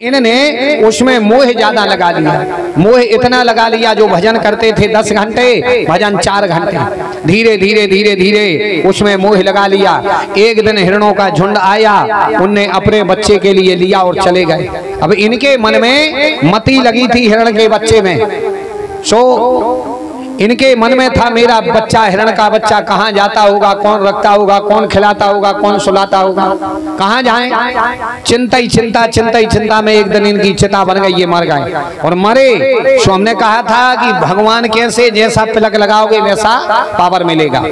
इन्होंने उसमें मोह ज्यादा लगा लिया। मोह इतना लगा लिया, जो भजन करते थे 10 घंटे, भजन 4 घंटे। धीरे धीरे धीरे धीरे उसमें मोह लगा लिया। एक दिन हिरणों का झुंड आया, उनने अपने बच्चे के लिए लिया और चले गए। अब इनके मन में मति लगी थी हिरण के बच्चे में। इनके मन में था मेरा बच्चा, हिरण का बच्चा कहाँ जाता होगा, कौन रखता होगा, कौन खिलाता होगा, कौन सुलाता होगा, कहाँ जाए। चिंता ही चिंता में एक दिन इनकी चिता बन गई, ये मर गए। और मरे सो हमने कहा था कि भगवान कैसे जैसा तिलक लगाओगे वैसा पावर मिलेगा।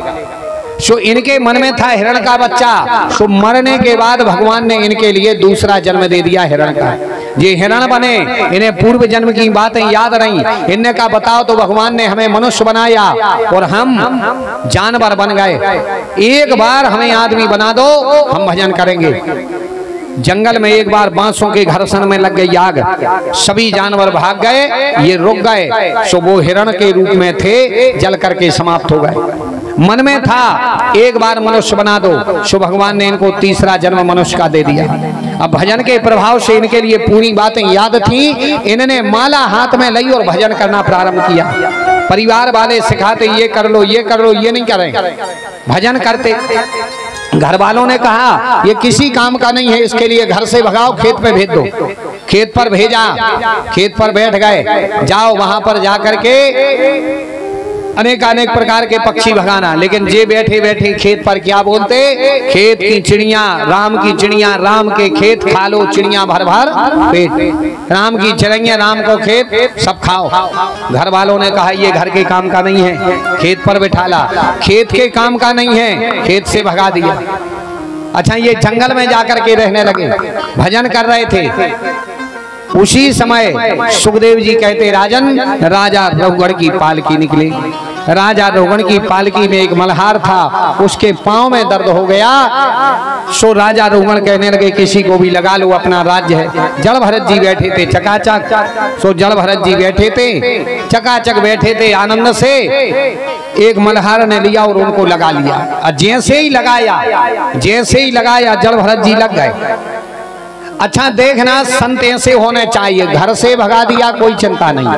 सो इनके मन में था हिरण का बच्चा। सो मरने के बाद भगवान ने इनके लिए दूसरा जन्म दे दिया हिरण का। ये हिरण बने, इन्हें पूर्व जन्म की बातें याद रही। इनने कहा बताओ तो भगवान ने हमें मनुष्य बनाया और हम जानवर बन गए। एक बार हमें आदमी बना दो, हम भजन करेंगे। जंगल में एक बार बांसों के घर्षण में लग गई आग, सभी जानवर भाग गए, ये रुक गए। सो वो हिरण के रूप में थे, जल करके समाप्त हो गए। मन में था एक बार मनुष्य बना दो, सो भगवान ने इनको तीसरा जन्म मनुष्य का दे दिया। अब भजन के प्रभाव से इनके लिए पूरी बातें याद थी। इन्होंने माला हाथ में ली और भजन करना प्रारंभ किया। परिवार वाले सिखाते ये कर लो, ये कर लो, ये नहीं करें, भजन करते। घर वालों ने कहा ये किसी काम का नहीं है, इसके लिए घर से भगाओ, खेत पे भेज दो। खेत पर भेजा, खेत पर बैठ गए, जाओ वहां पर जा करके अनेक प्रकार के पक्षी भगाना। लेकिन जे बैठे बैठे खेत पर क्या बोलते, खेत की चिड़िया, राम की चिड़िया, राम के खेत खा लो चिड़िया भर भर पेट। राम की चिड़िया, राम को खेत सब खाओ। घर वालों ने कहा ये घर के काम का नहीं है, खेत पर बैठाला। खेत के काम का नहीं है, खेत से भगा दिया। अच्छा, ये जंगल में जाकर के रहने लगे, भजन कर रहे थे। उसी समय सुखदेव जी कहते राजन, राजा रघुगढ़ की पालकी निकली। राजा रघुगढ़ की पालकी में एक मल्हार था, उसके पांव में दर्द हो गया। सो राजा रघुगढ़ कहने लगे किसी को भी लगा लो, अपना राज्य है। जल भरत जी बैठे थे चकाचक। सो जल भरत जी बैठे थे चकाचक, बैठे थे आनंद से। एक मल्हार ने लिया और उनको लगा लिया। जैसे ही लगाया जल भरत जी लग गए। अच्छा देखना, संत ऐसे होने चाहिए। घर से भगा दिया कोई चिंता नहीं,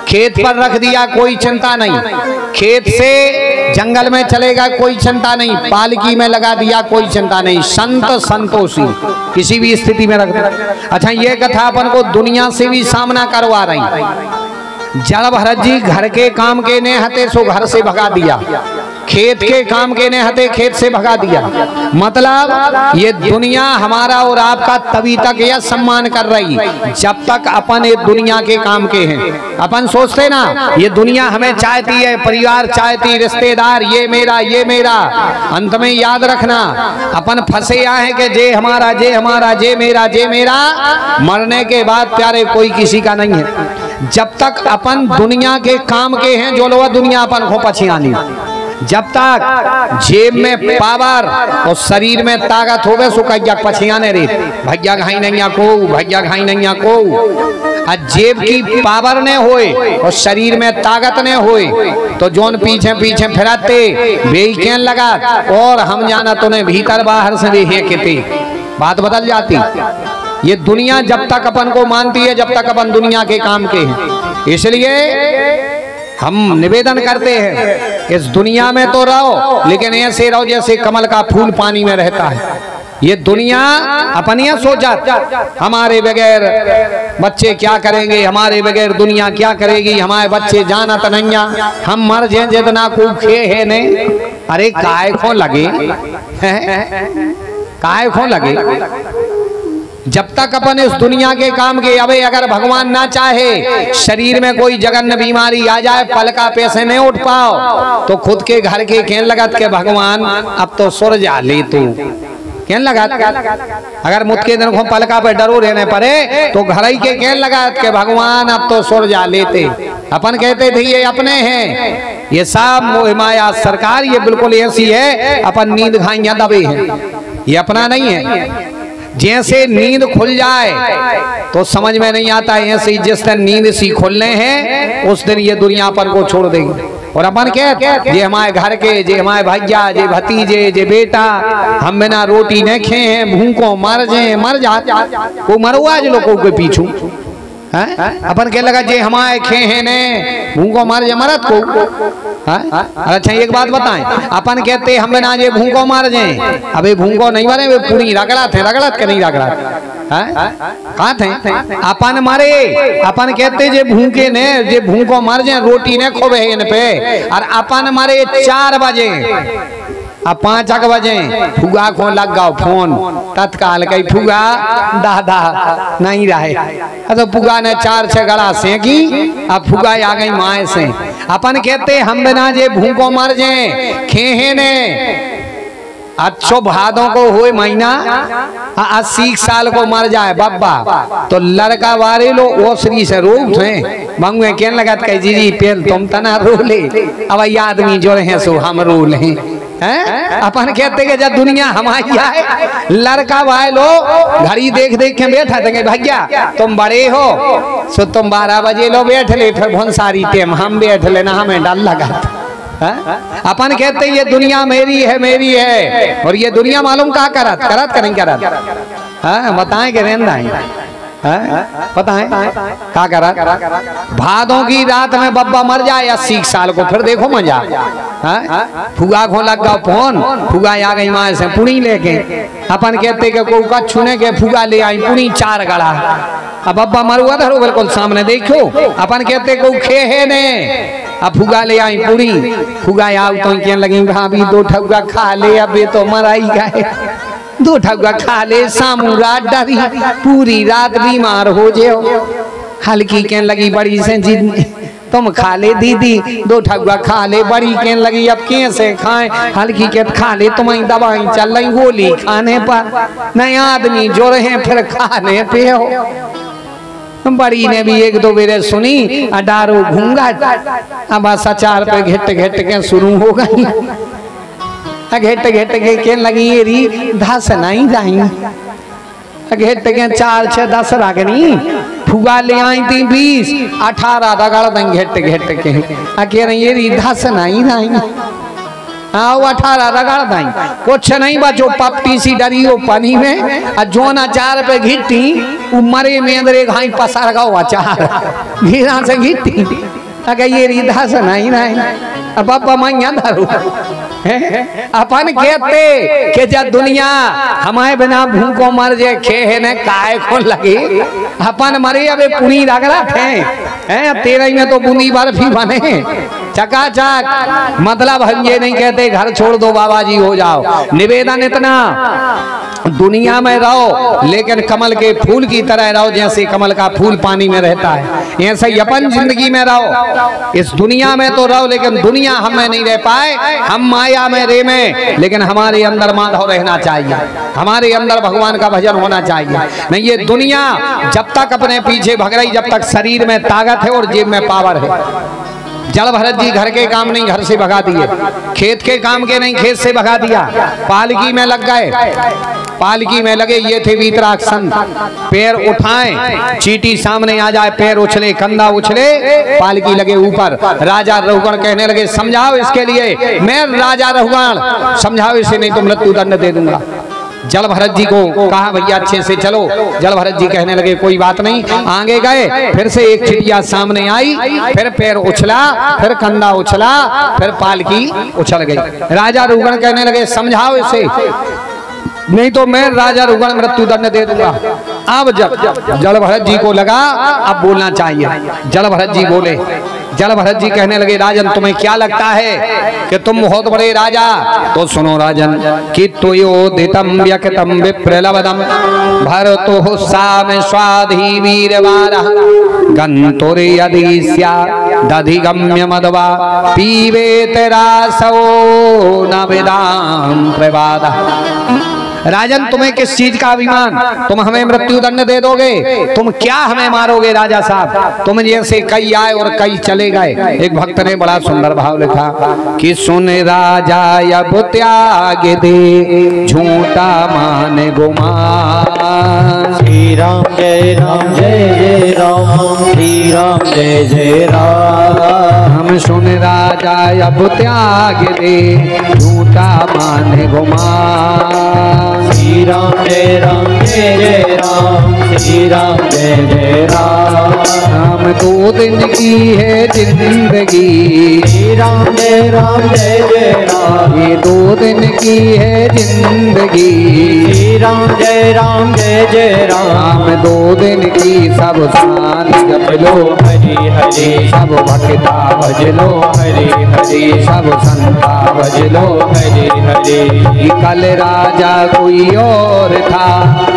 खेत पर रख दिया कोई चिंता नहीं, खेत से जंगल में चलेगा कोई चिंता नहीं, पालकी में लगा दिया कोई चिंता नहीं। संत संतोषी किसी भी स्थिति में रख दिया। अच्छा, ये कथा अपन को दुनिया से भी सामना करवा रही। जल भरत जी घर के काम के ने हते, सो घर से भगा दिया। खेत के काम के ने हते, खेत से भगा दिया। मतलब ये दुनिया हमारा और आपका तभी तक यह सम्मान कर रही जब तक अपन ये दुनिया के काम के हैं। अपन सोचते ना ये दुनिया हमें चाहती है, परिवार चाहती, रिश्तेदार ये मेरा ये मेरा। अंत में याद रखना अपन फंसे आए हैं कि जे हमारा जे हमारा, जे मेरा जे मेरा। मरने के बाद प्यारे कोई किसी का नहीं है। जब तक अपन दुनिया के काम के हैं, जो लोग दुनिया अपन को पछियानी। जब तक जेब में पावर और शरीर में ताकत होवे, सो कहिया पछियाने रे भैया घाई नैया को, भैया घाई नैया को। जेब की पावर ने होए और शरीर में ताकत ने होए, तो जोन पीछे पीछे फिराते बेईकेन लगा। और हम जाना तो ने भीतर बाहर से भी कहते, बात बदल जाती। ये दुनिया जब तक अपन को मानती है, जब तक अपन दुनिया के काम के हैं। इसलिए हम निवेदन करते हैं इस दुनिया में तो रहो, लेकिन ऐसे रहो जैसे कमल का फूल पानी में रहता है। ये दुनिया अपनी सोचा हमारे बगैर बच्चे क्या करेंगे, हमारे बगैर दुनिया क्या करेगी, हमारे बच्चे जाना तो नहीं, हम मर जाए जितना खूब खे है ने। अरे काय को लगे, काय को लगे। जब तक अपन इस दुनिया के काम के, अबे अगर भगवान ना चाहे शरीर में कोई जघन्य बीमारी आ जाए, पल का पैसे नहीं उठ पाओ, तो खुद के घर के कहने लगत के भगवान अब तो सुर जा ले तू। कहने लगा अगर मुझ के दिन को पलका पे डरो रहने पड़े, तो घर ही के कहने लगा के भगवान अब तो सुर जा लेते। अपन कहते थे ये अपने हैं, ये सब मोह माया सरकार, ये बिल्कुल ऐसी है अपन नींद खाइया दबे हैं, ये अपना नहीं है। जैसे नींद खुल जाए तो समझ में नहीं आता, ऐसे जिस दिन नींद सी खुलने हैं उस दिन ये दुनिया पर को छोड़ देंगे। और अपन के जे हमारे घर के, जे हमारे भैया, जे भतीजे, जे बेटा हम बिना रोटी न खे हैं, भूखों मर जा को मरुआ जो लोगों के पीछू अपन के लगा जे हमारे खे हैं ने भूखों मर जाए मरत को। अच्छा एक बात बताएं, अपन कहते हम बिना जे भूखों मर जाए, अबे भूखों नहीं मरे, वे पूरी रगड़त है, रगड़त के नहीं रगड़त कहा थे अपन मरे। अपन कहते जे भूखे ने, जे भूखों मर जाए रोटी ने खोबे इन पे, और अपन मरे 4 बजे अब 5 बजे फुगा को लग गओ फोन तत्काल कई फुगा दादा नहीं रहे, तो फुगा ने 4-6 गड़ा सेंकी, अब फुगा आ गई माए से। अपन कहते हम बिना जे भूखों मर जाए खेहे ने, अच्छो भादों को हुए महीना 80 साल को मर जाए बब्बा, तो लड़का वारे लो ओसरी से रो उठे मंगवे कहने लगा कह जी पेल तुम तना रो ले, अब ये आदमी जो रहे सो हम रो ले हैं। अपन कहते कि जब दुनिया हमारी आए, लड़का भाई लो घड़ी देख देख के बैठा थे भैया तुम बड़े हो सो तुम 12 बजे लो बैठ ले, फिर बहुत सारी टेम हम बैठ लेना, हमें डर लगा। अपन कहते ये दुनिया मेरी है, और ये दुनिया मालूम कहा करत करें बताएं कि रेंदा बताएं क्या करत। भादों की रात में बब्बा मर जाए 80 साल को, फिर देखो मजा। फुगा को लग गया फोन, फुगा आ गई माँ से पुणी लेके। अपन कहते कि को कच्छू ने के फुगा ले आई पुणी 4 गड़ा, अब बब्बा मरुआ धरो बिल्कुल सामने देखो। अपन कहते को खे ने, अब फुगा ले आई पूरी, फुगा आओ तो क्या लगी भाभी 2 ठुगा खा ले, अब ये तो मराई गए 2 ठुगा खा ले, सामू रात डरी पूरी रात बीमार हो जाओ। हल्की कहने लगी बड़ी से जिद तुम खा ले दीदी 2 ठुगा खा ले, बड़ी कहने लगी अब कैसे खाएं, हल्की के खा ले तुम्हारी दवाई चल रही गोली खाने पर, नए आदमी जो रहे फिर खाने पे हो। बड़ी ने भी 1-2 बेरे सुनी, अडारो घूंगा अब सचार पे घिट घिट के शुरू हो गई, घिट घिट के कहने लगी ये री 10 नहीं जाई, घिट के 4-6-10 रागनी फुगा ले आई थी 20-18 रगड़ दें घिट घिट के, कह रही ये री 10 नहीं जाई, हाँ 18 रगड़ दाई, कुछ नहीं बचो पप्पी सी डरी हो पानी में, जोना 4 पे घिट्टी मरे में अंदर घाई पसार गो अचार घिरा से घिट्टी, अगर ये रिधा से नहीं अब बाबा मैया धरू। अपन कहते कि जब दुनिया हमारे बिना भूखों मर जाए खे ने काय को लगे, अपन मरे अबे पुनी रगड़ा थे 13 में तो बूंदी बर्फी बने चकाचक, मतलब हम ये नहीं कहते घर छोड़ दो बाबा जी हो जाओ, निवेदन इतना दुनिया में रहो लेकिन कमल के फूल की तरह रहो, जैसे कमल का फूल पानी में रहता है ऐसे ही अपन जिंदगी में रहो। इस दुनिया में तो रहो लेकिन दुनिया हमें नहीं रह पाए, हम माया में रे में, लेकिन हमारे अंदर माधव रहना चाहिए, हमारे अंदर भगवान का भजन होना चाहिए। नहीं ये दुनिया जब तक अपने पीछे भग रही, जब तक शरीर में ताकत है और जेब में पावर है। जल भरत जी घर के काम नहीं घर से भगा दिए, खेत के काम के नहीं खेत से भगा दिया, पालकी में लग गए, पालकी में लगे ये थे वीतराग संत, पैर उठाएं चीटी सामने आ जाए, पैर उछले कंधा उछले, पालकी लगे ऊपर। राजा रघुगण कहने लगे समझाओ इसके लिए, मैं राजा रघुगण समझाओ इसे नहीं तो मृत्यु दंड दे दूंगा। जल भरत जी को कहा भैया अच्छे से चलो, जल भरत जी कहने लगे कोई बात नहीं, आगे गए, फिर से एक चिड़िया सामने आई, फिर पैर उछला, फिर कंधा उछला, फिर पालकी उछल गई। राजा रघुगण कहने लगे समझाओ इसे नहीं तो मैं राजा रघुगण मृत्यु दंड दे दूंगा। अब जब जल भरत जी को लगा अब बोलना चाहिए, जल भरत जी बोले, जल भरत जी कहने लगे राजन तुम्हें क्या लगता है कि तुम बहुत बड़े राजा, तो सुनो राजन कि तुयोदितम व्यक्तम विप्रलवदम भरतो साम स्वाधि वीरवारः गंतुरे यदिस्या दधिगम्य मदवा पीबेत रासो न वेदां प्रवादः। राजन तुम्हें किस चीज का अभिमान, तुम हमें मृत्यु दंड दे दोगे, तुम क्या हमें मारोगे राजा साहब, तुम जैसे कई आए और कई चले गए। एक भक्त ने बड़ा सुंदर भाव लिखा कि सुन राजा अब त्याग दे झूठा मान गुमान। श्री राम जय राम जय जय राम, श्री राम जय जय राम। हम सुन राजा राजा अब त्याग दे झूठा मान गुमान। श्री राम जय राम, श्री राम जय राम। हम 2 दिन की है जिंदगी, श्री राम जय राम ये 2 दिन की है जिंदगी। श्री राम जय राम। हम 2 दिन की सब शान जप लो हरि हरि, सब भक्ता भज लो हरि हरि, सब संता भज लो हरि हरि। कल राजा कोई और था,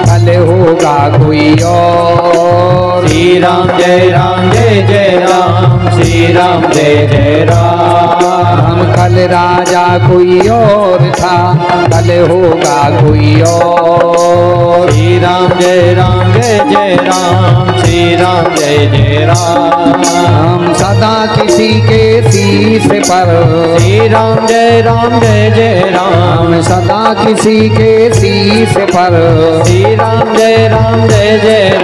कल होगा कोई और। श्री राम जय राम, श्री राम जय राम। हम कल राजा कोई और था, कल होगा कोई और। श्री राम जय राम, श्री राम जय राम। हम सदा किसी के शीश पर, श्री राम जय राम। हम सदा किसी के शीश पर, श्री राम जय राम।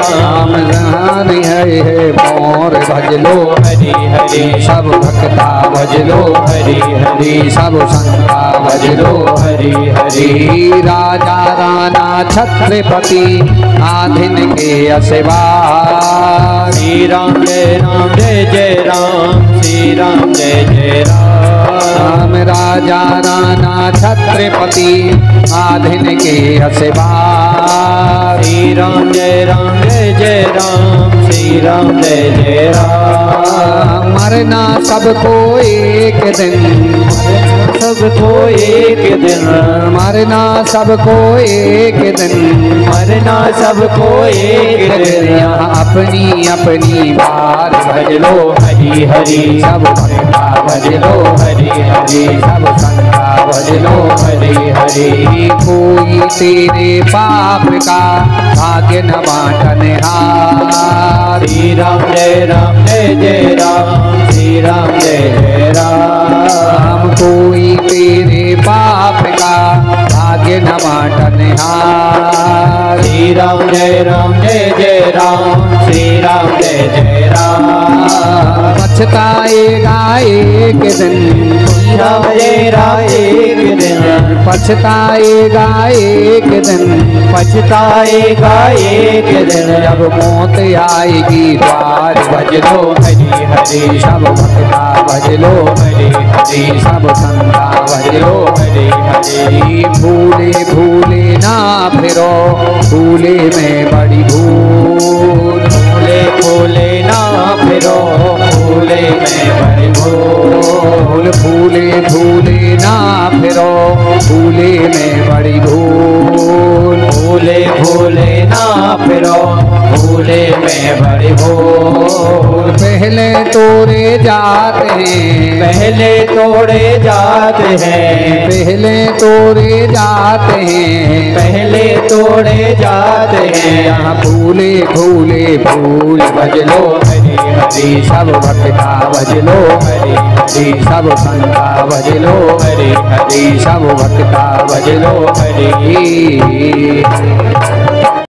राम जहान है मोर भज लो हरि हरि, सब भक्ता भज लो हरि हरि, सब संता भज लो हरि हरि। राजा राणा छत्रपति आधीन के असवार। श्री राम जय राम, श्री राम जय राम। राजा राणा छत्रपति आधीन के असवार। श्री राम जय राम, श्री राम जय राम। मरना सबको एक दिन, सबको एक दिन, मरना सबको एक दिन, मरना सबको एक दिन। यहाँ अपनी अपनी बार भज लो हरि हरि, सब भक्ता भज लो हरि हरि, सब संता भज लो हरि हरि। कोई तेरे पाप का भाग्य न बांटने हार। श्री राम जय राम, श्री राम जय राम। कोई तेरे पाप का भाग्य न बांटने हार। श्री राम जय राम, श्री राम जय राम। पछताएगा एक दिन, राम जय राम एक दिन, पछताएगा एक दिन, पछताएगा एक दिन। जब मौत आएगी द्वार भज लो हरि हरि, सब भक्ता भज लो हरि हरि, सब संता भज लो हरि हरि। भूले भूले ना फिरो, भूले में बड़ी भूल। भूले भूले ना फिरो, भूले में बड़ी भूल। भूले भूले ना फिरो, भूले में बड़ी भूल। भूले भूले ना फिरो, भूले में बड़ी भूल। पहले तोड़े जाते हैं, पहले तोड़े जाते हैं, पहले तोड़े जाते हैं, पहले तोड़े जाते हैं। यहाँ भूले भूले भूल भज लो हरि हरि, सब भक्ता भज लो हरि हरि, सब संता भज लो हरि हरि, सब भक्ता भज लो हरि।